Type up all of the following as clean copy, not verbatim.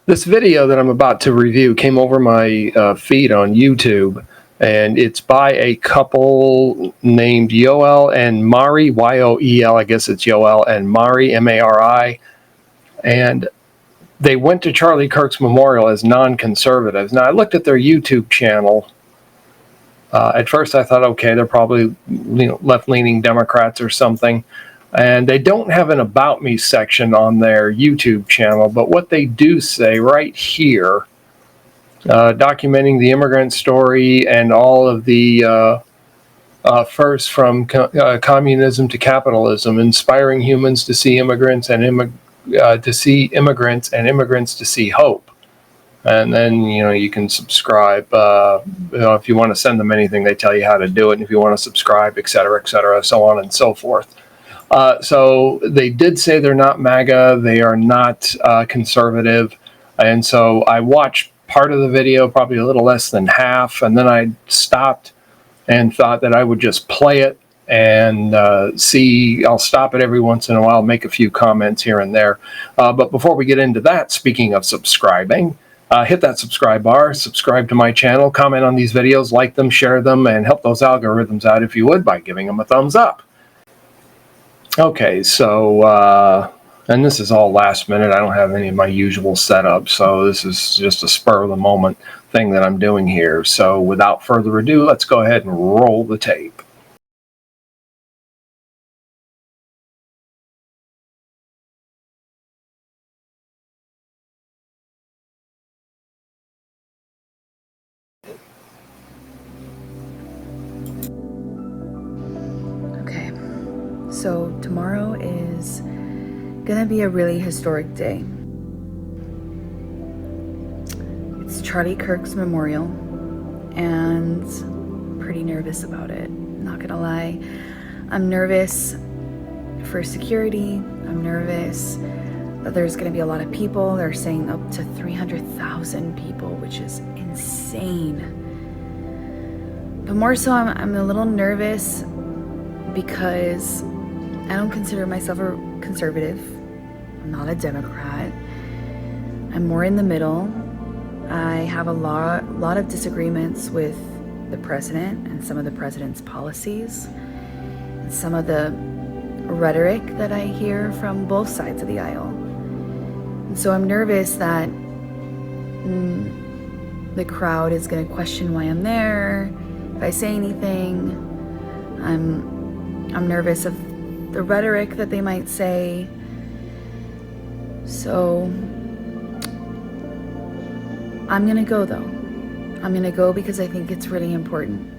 This video that I'm about to review came over my feed on YouTube, and it's by a couple named Yoel and Mari, Y-O-E-L, I guess it's Yoel, and Mari, M-A-R-I, and they went to Charlie Kirk's memorial as non-conservatives. Now, I looked at their YouTube channel. At first, I thought, okay, they're probably left-leaning Democrats or something. And they don't have an About Me section on their YouTube channel, but what they do say right here, documenting the immigrant story and all of the first from communism to capitalism, inspiring humans to see immigrants and immigrants to see hope. And then you can subscribe. If you want to send them anything, they tell you how to do it. And if you want to subscribe, et cetera, so on and so forth. So they did say they're not MAGA, they are not conservative, and so I watched part of the video, probably a little less than half, and then I stopped and thought that I would just play it and see. I'll stop it every once in a while, make a few comments here and there. But before we get into that, speaking of subscribing, hit that subscribe bar, subscribe to my channel, comment on these videos, like them, share them, and help those algorithms out if you would by giving them a thumbs up. Okay, so, and this is all last minute. I don't have any of my usual setup, so this is just a spur of the moment thing that I'm doing here. So without further ado, let's go ahead and roll the tape. Okay, so tomorrow is gonna be a really historic day. It's Charlie Kirk's memorial, and I'm pretty nervous about it. Not gonna lie. I'm nervous for security. I'm nervous that there's gonna be a lot of people. They're saying up to 300,000 people, which is insane. But more so, I'm a little nervous because I don't consider myself a conservative. I'm not a Democrat. I'm more in the middle. I have a lot of disagreements with the president and some of the president's policies and some of the rhetoric that I hear from both sides of the aisle. And so I'm nervous that the crowd is going to question why I'm there, if I say anything. I'm nervous of the rhetoric that they might say. So I'm gonna go though. I'm gonna go because I think it's really important.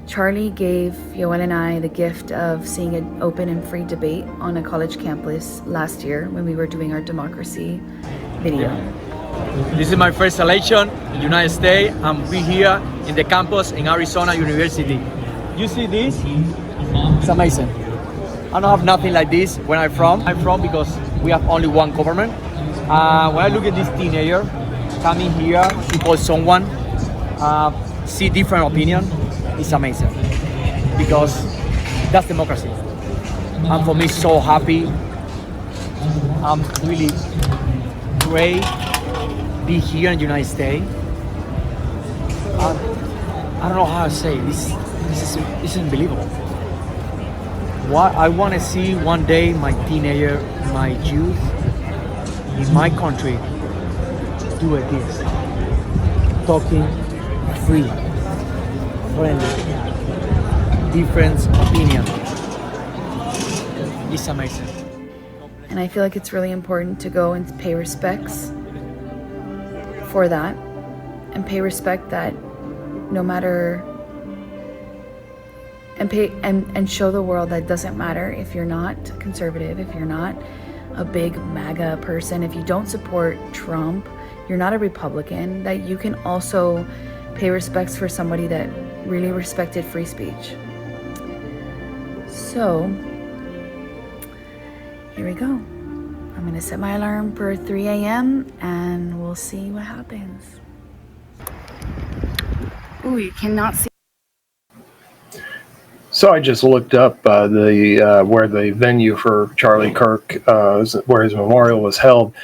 Charlie gave Yoel and I the gift of seeing an open and free debate on a college campus last year when we were doing our democracy video. This is my first election in the United States, and we're here in the campus in Arizona University. You see this? It's amazing. I don't have nothing like this where I'm from. I'm from because we have only one government. When I look at this teenager coming here, support someone, see different opinion, it's amazing. Because that's democracy. And for me, so happy. I'm really great be here in the United States. I don't know how to say this is unbelievable. What I want to see one day, my teenager, my youth in my country do it this, talking free, friendly, different opinion. It's amazing. And I feel like it's really important to go and pay respects for that, and pay respect that no matter, and show the world that it doesn't matter if you're not conservative, if you're not a big MAGA person, if you don't support Trump, you're not a Republican, that you can also pay respects for somebody that really respected free speech. So here we go. I'm gonna set my alarm for 3 a.m. and we'll see what happens. Ooh, you cannot see. So I just looked up where the venue for Charlie Kirk, where his memorial was held,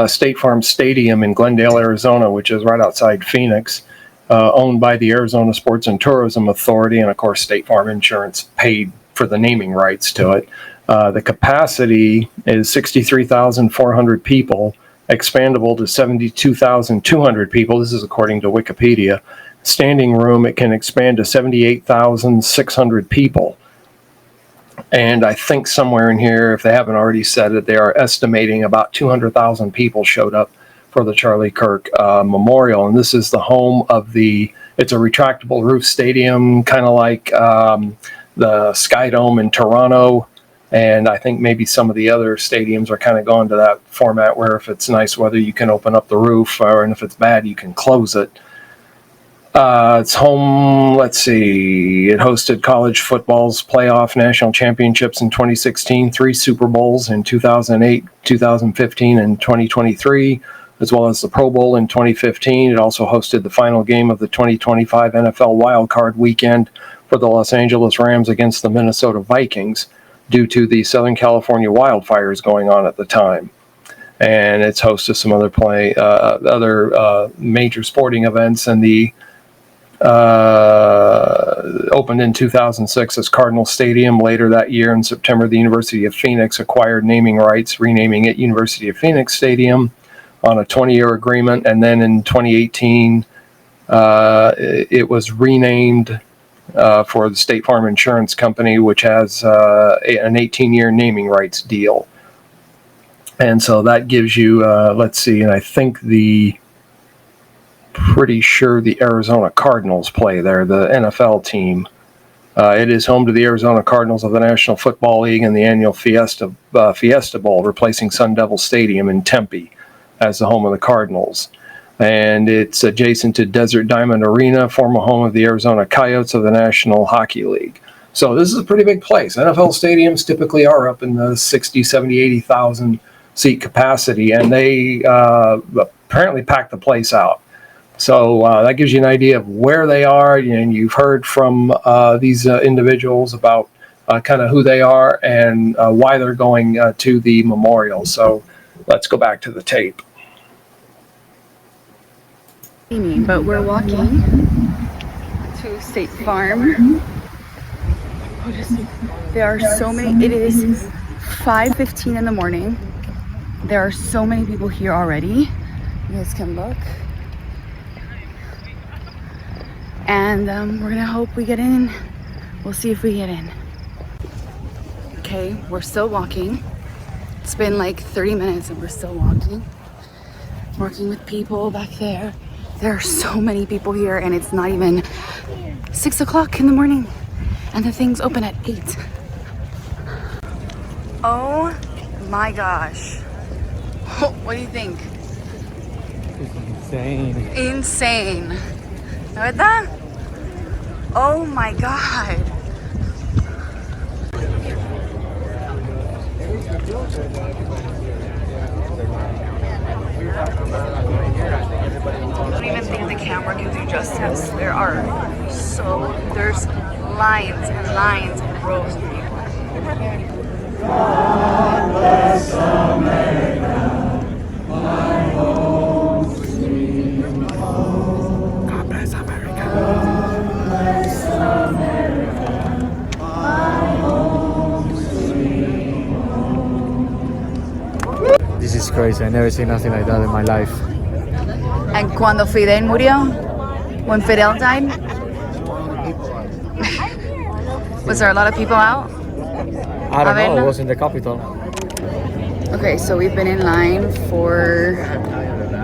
State Farm Stadium in Glendale, Arizona, which is right outside Phoenix, owned by the Arizona Sports and Tourism Authority, and of course State Farm Insurance paid for the naming rights to it. The capacity is 63,400 people, expandable to 72,200 people. This is according to Wikipedia. Standing room, it can expand to 78,600 people. And I think somewhere in here, if they haven't already said it, they are estimating about 200,000 people showed up for the Charlie Kirk Memorial. And this is the home of it's a retractable roof stadium, kind of like the Sky Dome in Toronto. And I think maybe some of the other stadiums are kind of going to that format where if it's nice weather, you can open up the roof, and if it's bad, you can close it. It's home, let's see, it hosted college football's playoff national championships in 2016, 3 Super Bowls in 2008, 2015, and 2023, as well as the Pro Bowl in 2015. It also hosted the final game of the 2025 NFL wildcard weekend for the Los Angeles Rams against the Minnesota Vikings due to the Southern California wildfires going on at the time. And it's hosted some other major sporting events, and the opened in 2006 as Cardinal Stadium. Later that year, in September, the University of Phoenix acquired naming rights, renaming it University of Phoenix Stadium on a 20-year agreement. And then in 2018, it was renamed for the State Farm Insurance Company, which has an 18-year naming rights deal. And so that gives you, let's see, and I think pretty sure the Arizona Cardinals play there, the NFL team. It is home to the Arizona Cardinals of the National Football League and the annual Fiesta Bowl, replacing Sun Devil Stadium in Tempe as the home of the Cardinals. And it's adjacent to Desert Diamond Arena, former home of the Arizona Coyotes of the National Hockey League. So this is a pretty big place. NFL stadiums typically are up in the 60, 70, 80,000 seat capacity, and they apparently pack the place out. So that gives you an idea of where they are, and you've heard from these individuals about kind of who they are and why they're going to the memorial. So let's go back to the tape. But we're walking to State Farm. There are so many. It is 5:15 in the morning. There are so many people here already. You guys can look. And we're gonna hope we get in. We'll see if we get in. Okay, we're still walking. It's been like 30 minutes and we're still walking. Working with people back there. There are so many people here, and it's not even 6 o'clock in the morning, and the thing's open at 8. Oh my gosh. What do you think? It's insane. Insane. ¿Verdad? Oh my God. I don't even think the camera can do justice. There's lines and lines and rows of people. God bless America, my home sweet home. God bless America. God bless America, my home sweet home. This is crazy. I never seen nothing like that in my life. And cuando Fidel murió, when Fidel died, was there a lot of people out? I don't know. It was in the capital. Okay, so we've been in line for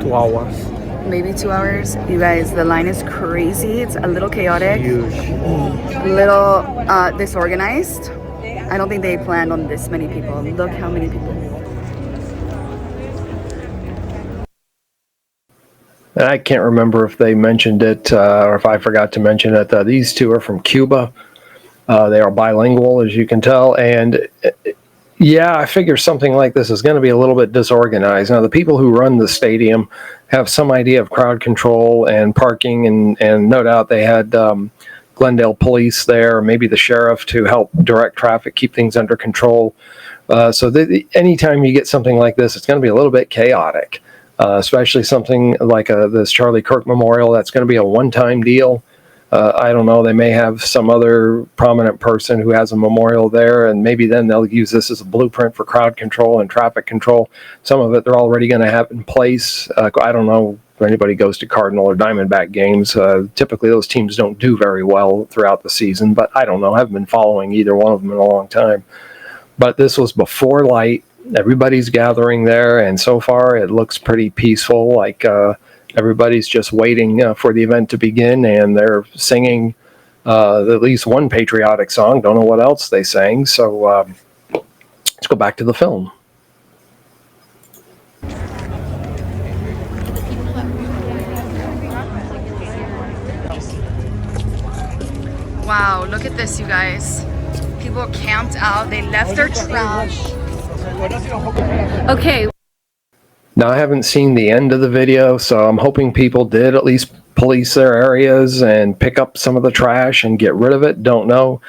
2 hours. maybe 2 hours. You guys, the line is crazy. It's a little chaotic, Huge. a little disorganized. I don't think they planned on this many people. Look how many people. And I can't remember if they mentioned it or if I forgot to mention it. These two are from Cuba. They are bilingual, as you can tell. And yeah, I figure something like this is going to be a little bit disorganized. Now, the people who run the stadium have some idea of crowd control and parking, and no doubt they had Glendale police there, or maybe the sheriff to help direct traffic, keep things under control. So anytime you get something like this, it's going to be a little bit chaotic, especially something like this Charlie Kirk Memorial. That's going to be a one-time deal. I don't know, they may have some other prominent person who has a memorial there, and maybe then they'll use this as a blueprint for crowd control and traffic control. Some of it they're already going to have in place. I don't know if anybody goes to Cardinal or Diamondback games. Typically those teams don't do very well throughout the season, but I don't know. I haven't been following either one of them in a long time. But this was before light. Everybody's gathering there, and so far it looks pretty peaceful, like everybody's just waiting for the event to begin, and they're singing at least one patriotic song. Don't know what else they sang, so let's go back to the film. Wow, look at this, you guys. People camped out. They left their trash. Okay. Now, I haven't seen the end of the video, so I'm hoping people did at least police their areas and pick up some of the trash and get rid of it. Don't know.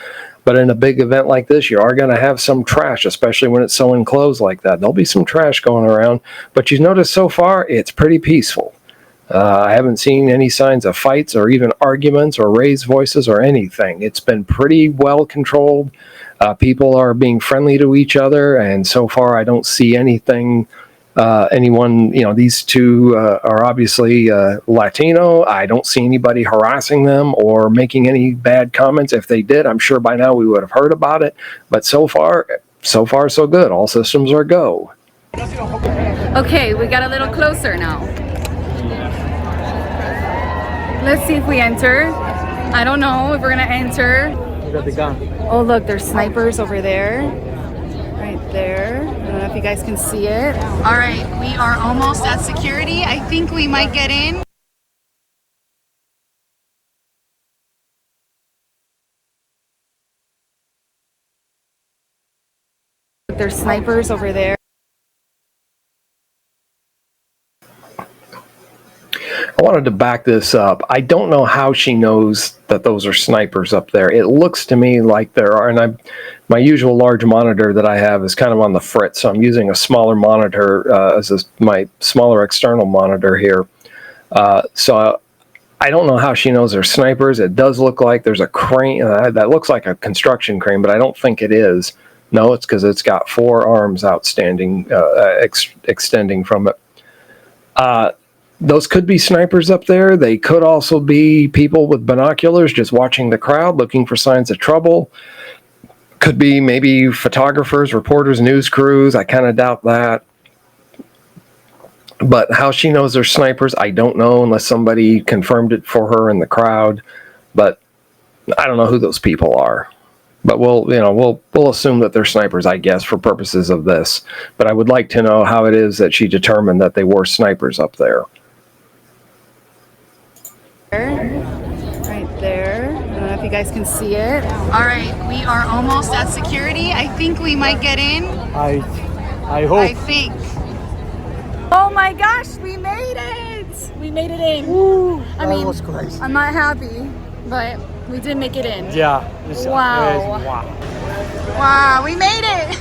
But in a big event like this, you are going to have some trash, especially when it's so enclosed like that. There'll be some trash going around. But you've noticed so far, it's pretty peaceful. I haven't seen any signs of fights or even arguments or raised voices or anything. It's been pretty well controlled. People are being friendly to each other, and so far I don't see anything. Anyone, these two are obviously Latino. I don't see anybody harassing them or making any bad comments. If they did, I'm sure by now we would have heard about it. But so far, so good. All systems are go. Okay, we got a little closer now. Let's see if we enter. I don't know if we're gonna enter. Look at the gun. Oh, look, there's snipers over there. Right there. I don't know if you guys can see it. All right, we are almost at security. I think we might get in. There's snipers over there. I wanted to back this up. I don't know how she knows that those are snipers up there. It looks to me like there are, and my usual large monitor that I have is kind of on the fritz, so I'm using a smaller monitor my smaller external monitor here. So I don't know how she knows they're snipers. It does look like there's a crane that looks like a construction crane, but I don't think it is. No, it's because it's got 4 arms outstanding, extending from it. Those could be snipers up there. They could also be people with binoculars just watching the crowd, looking for signs of trouble. Could be maybe photographers, reporters, news crews. I kind of doubt that. But how she knows they're snipers, I don't know, unless somebody confirmed it for her in the crowd. But I don't know who those people are. But we'll assume that they're snipers, I guess, for purposes of this. But I would like to know how it is that she determined that they were snipers up there. Right there. I don't know if you guys can see it. All right, we are almost at security. I think we might get in. I hope. I think. Oh my gosh, we made it! We made it in. Woo, that was crazy. I'm not happy, but we did make it in. Yeah. Wow. Wow, we made it!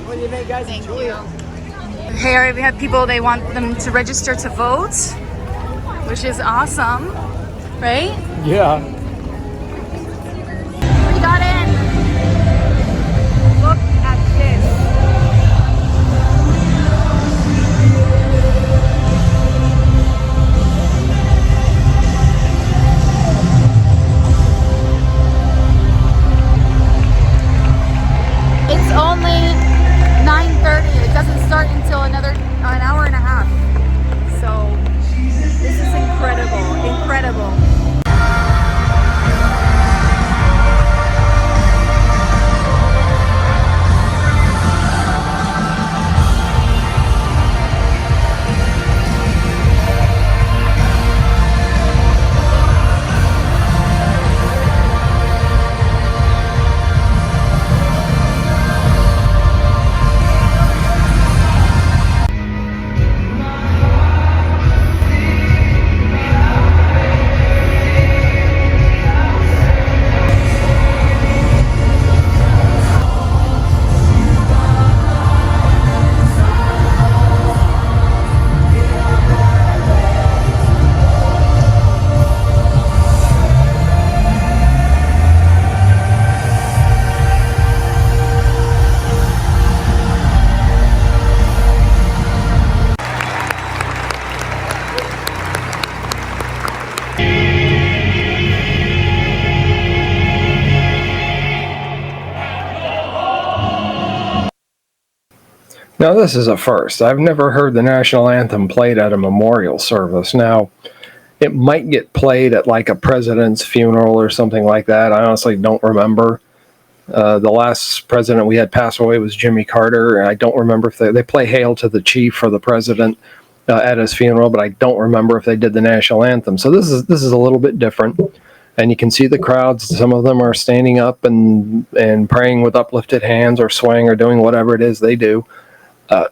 What do you think, guys? Thank you. Here we have people, they want them to register to vote, which is awesome, right? Yeah. We got in. Look at this. It's only 9:30. It doesn't start until an hour and a half. So this is incredible. Now, this is a first. I've never heard the national anthem played at a memorial service. Now, it might get played at like a president's funeral or something like that. I honestly don't remember. The last president we had pass away was Jimmy Carter, and I don't remember if they play "Hail to the Chief" for the president at his funeral, but I don't remember if they did the national anthem. So this is a little bit different, and you can see the crowds. Some of them are standing up and praying with uplifted hands, or swaying, or doing whatever it is they do.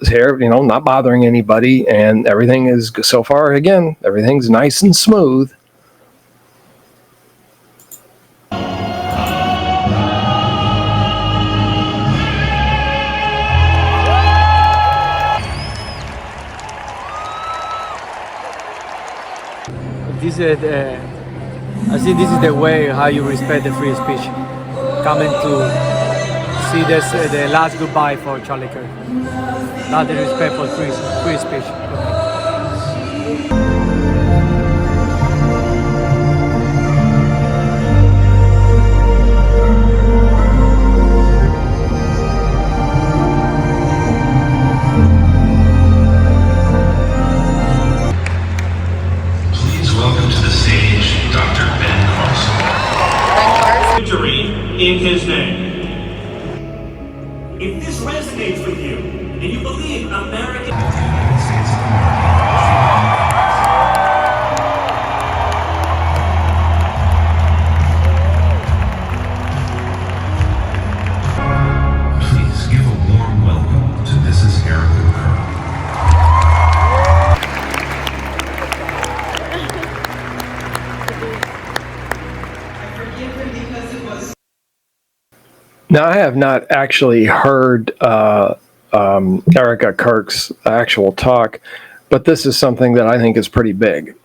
Here, not bothering anybody, and everything is so far. Again, everything's nice and smooth. This is I think this is the way how you respect the free speech. Coming to see this the last goodbye for Charlie Kirk. Not the respect for free speech. In his name. If this resonates with you and you believe American Please give a warm welcome to Mrs. Erica Kirk. Now, I have not actually heard Erica Kirk's actual talk, but this is something that I think is pretty big.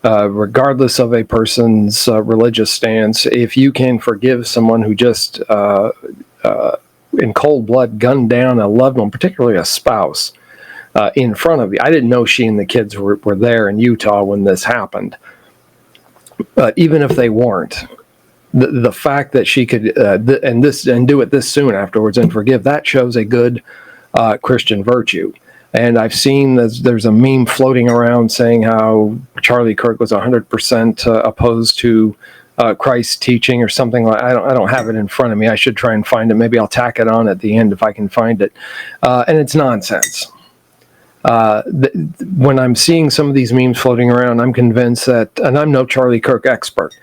Regardless of a person's religious stance, if you can forgive someone who just, in cold blood, gunned down a loved one, particularly a spouse, in front of you. I didn't know she and the kids were there in Utah when this happened. But even if they weren't, the fact that she could and do it this soon afterwards and forgive, that shows a good Christian virtue. And I've seen there's a meme floating around saying how Charlie Kirk was 100% opposed to Christ's teaching or something like. I don't have it in front of me. I should try and find it. Maybe I'll tack it on at the end if I can find it. And it's nonsense. When I'm seeing some of these memes floating around, I'm convinced that, and I'm no Charlie Kirk expert,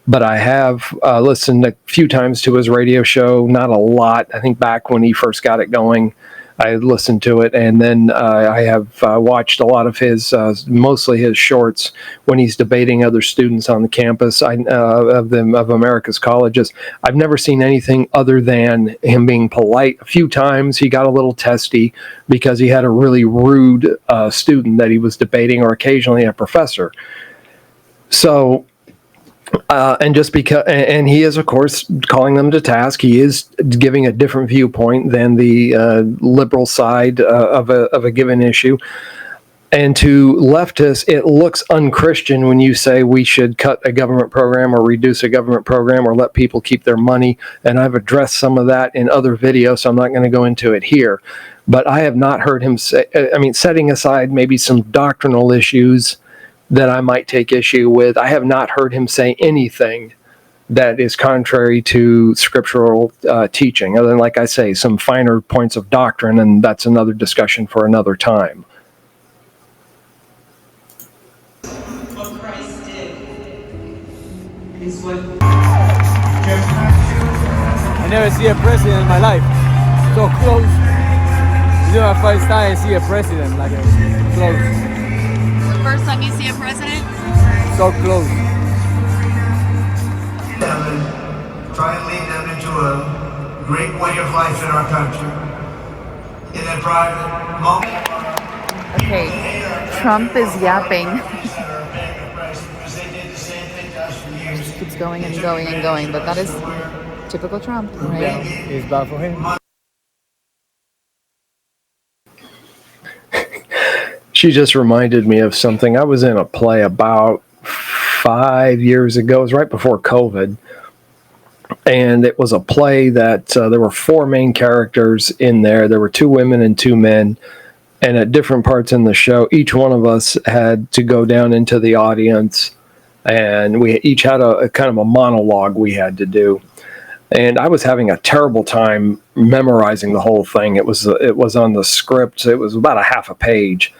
but I have listened a few times to his radio show, not a lot. I think back when he first got it going, I listened to it, and then I have watched a lot of his, mostly his shorts when he's debating other students on the campus of America's colleges. I've never seen anything other than him being polite. A few times he got a little testy because he had a really rude student that he was debating, or occasionally a professor. So. And just because, and he is, of course, calling them to task. He is giving a different viewpoint than the liberal side of a given issue. And to leftists, it looks unchristian when you say we should cut a government program or reduce a government program or let people keep their money. And I've addressed some of that in other videos, so I'm not going to go into it here. But I have not heard him say, setting aside maybe some doctrinal issues that I might take issue with, I have not heard him say anything that is contrary to scriptural teaching, other than, like I say, some finer points of doctrine, and that's another discussion for another time. What Christ did is what... I never see a president in my life so close. This is my first time I see a president like close. First time you see a president? So close. Try and lead them into a great way of life in our country. In a private moment. Okay, Trump is yapping. Just keeps going and going and going, but that is typical Trump, right? Yeah, it's bad for him. She just reminded me of something. I was in a play about 5 years ago. It was right before COVID. And it was a play that there were 4 main characters in there. There were 2 women and 2 men. And at different parts in the show, each one of us had to go down into the audience, and we each had a kind of a monologue we had to do. And I was having a terrible time memorizing the whole thing. It was on the script. It was about a half a page.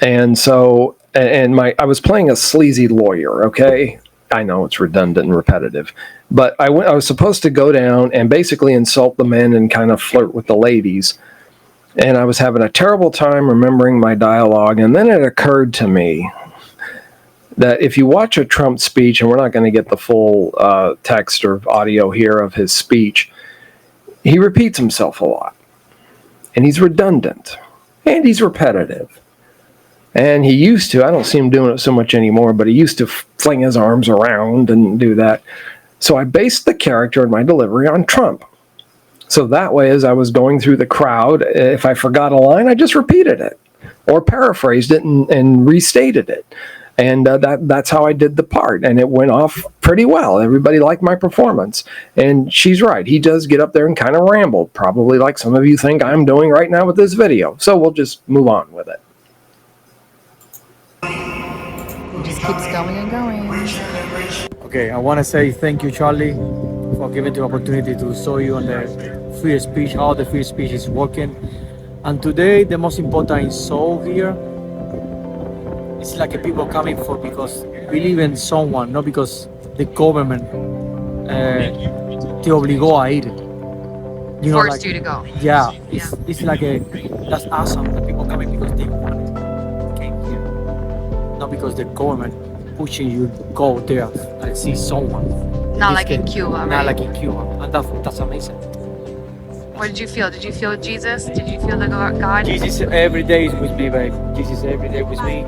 And so, I was playing a sleazy lawyer. Okay, I know it's redundant and repetitive, but I was supposed to go down and basically insult the men and kind of flirt with the ladies. And I was having a terrible time remembering my dialogue. And then it occurred to me that if you watch a Trump speech, and we're not going to get the full text or audio here of his speech, he repeats himself a lot. And he's redundant. And he's repetitive. And he used to, I don't see him doing it so much anymore, but he used to fling his arms around and do that. So I based the character and my delivery on Trump. So that way, as I was going through the crowd, if I forgot a line, I just repeated it or paraphrased it and restated it. And that's how I did the part. And it went off pretty well. Everybody liked my performance. And she's right. He does get up there and kind of ramble, probably like some of you think I'm doing right now with this video. So we'll just move on with it. It just keeps going and going. Okay, I want to say thank you, Charlie, for giving the opportunity to show you on the free speech, how the free speech is working. And today, the most important soul here, it's like a people coming for because believe in someone, not because the government te obligó a ir. You know, Forced you to go. Yeah, it's like that's awesome. The people coming because they want came here, not because the government pushing you to go there and see someone. Not like in Cuba, right? Not like in Cuba, and that's amazing. What did you feel? Did you feel Jesus? Did you feel the God? Jesus every day is with me, babe. Jesus every day with me.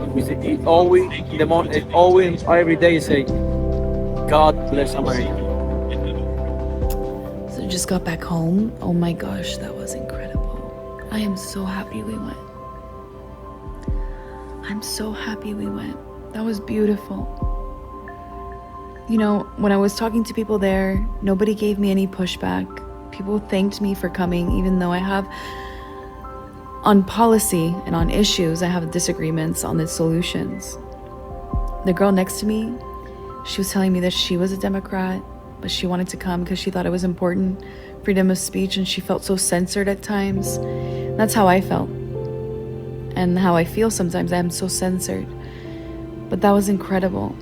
It always in the morning, always every day say, God bless America. So just got back home. Oh my gosh, that was incredible. I am so happy we went. I'm so happy we went. That was beautiful. You know, when I was talking to people there, nobody gave me any pushback. People thanked me for coming, even though I have, on policy and on issues, I have disagreements on the solutions. The girl next to me, she was telling me that she was a Democrat, but she wanted to come because she thought it was important, freedom of speech, and she felt so censored at times. That's how I felt. And how I feel sometimes, I am so censored. But that was incredible.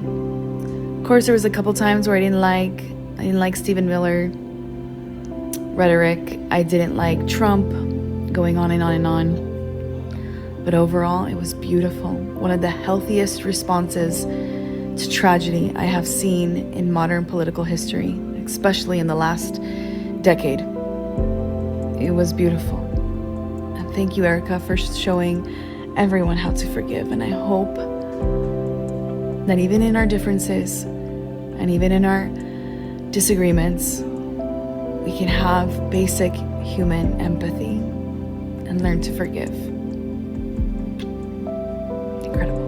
Of course, there was a couple times where I didn't like Stephen Miller rhetoric. I didn't like Trump going on and on and on. But overall, it was beautiful. One of the healthiest responses to tragedy I have seen in modern political history, especially in the last decade. It was beautiful. And thank you, Erica, for showing everyone how to forgive. And I hope that even in our differences and even in our disagreements, we can have basic human empathy and learn to forgive. Incredible.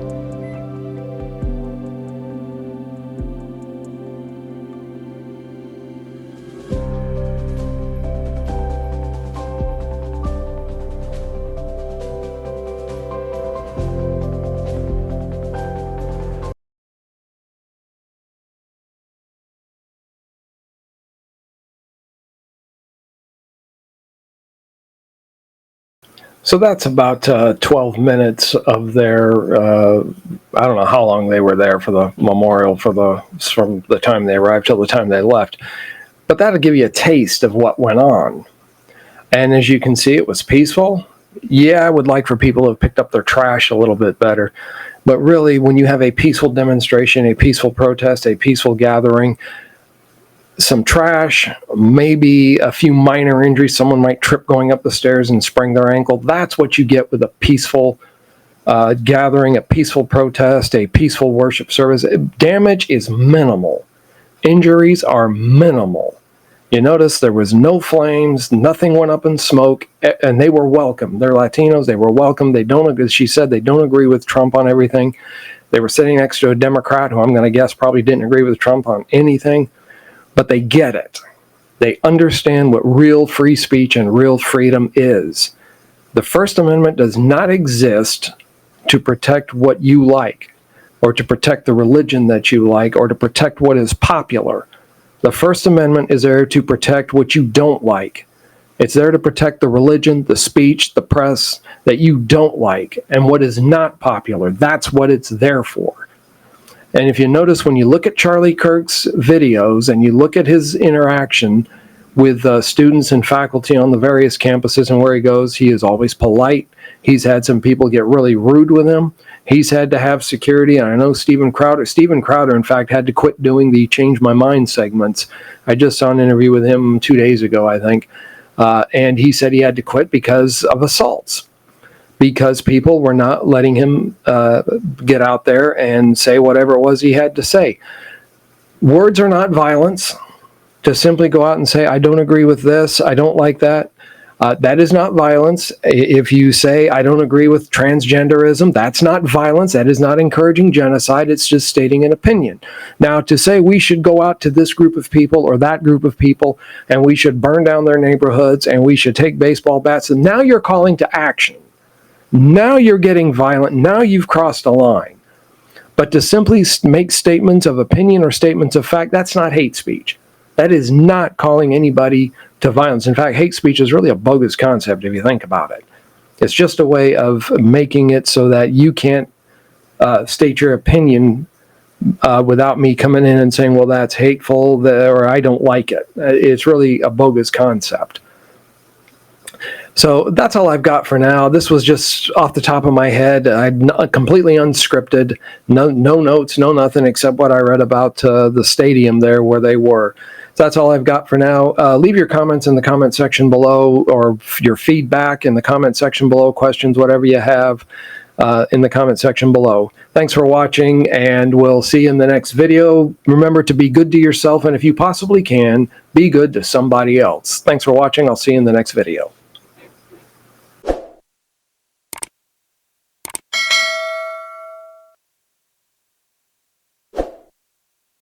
So that's about 12 minutes of their, I don't know how long they were there for the memorial from the time they arrived till the time they left. But that'll give you a taste of what went on. And as you can see, it was peaceful. Yeah, I would like for people to have picked up their trash a little bit better. But really, when you have a peaceful demonstration, a peaceful protest, a peaceful gathering, some trash, maybe a few minor injuries. Someone might trip going up the stairs and sprain their ankle. That's what you get with a peaceful gathering, a peaceful protest, a peaceful worship service. Damage is minimal. Injuries are minimal. You notice there was no flames, nothing went up in smoke, and they were welcome. They're Latinos, they were welcome. They don't, as she said, they don't agree with Trump on everything. They were sitting next to a Democrat who I'm going to guess probably didn't agree with Trump on anything. but they get it. They understand what real free speech and real freedom is. The First Amendment does not exist to protect what you like, or to protect the religion that you like, or to protect what is popular. The First Amendment is there to protect what you don't like. It's there to protect the religion, the speech, the press that you don't like, and what is not popular. That's what it's there for. And if you notice, when you look at Charlie Kirk's videos and you look at his interaction with students and faculty on the various campuses and where he goes, he is always polite. He's had some people get really rude with him. He's had to have security. And I know Steven Crowder, in fact, had to quit doing the Change My Mind segments. I just saw an interview with him 2 days ago, I think. And he said he had to quit because of assaults, because people were not letting him get out there and say whatever it was he had to say. Words are not violence. To simply go out and say, I don't agree with this, I don't like that, that is not violence. If you say, I don't agree with transgenderism, that's not violence. That is not encouraging genocide. It's just stating an opinion. Now, to say we should go out to this group of people or that group of people and we should burn down their neighborhoods and we should take baseball bats, and now you're calling to action. Now you're getting violent. Now you've crossed a line. But to simply make statements of opinion or statements of fact, that's not hate speech. That is not calling anybody to violence. In fact, hate speech is really a bogus concept if you think about it. It's just a way of making it so that you can't state your opinion without me coming in and saying, well, that's hateful, or I don't like it. It's really a bogus concept. So that's all I've got for now. This was just off the top of my head. I'm completely unscripted. No notes, no nothing except what I read about the stadium there where they were. So that's all I've got for now. Leave your comments in the comment section below, or your feedback in the comment section below, questions, whatever you have in the comment section below. Thanks for watching, and we'll see you in the next video. Remember to be good to yourself, and if you possibly can, be good to somebody else. Thanks for watching. I'll see you in the next video.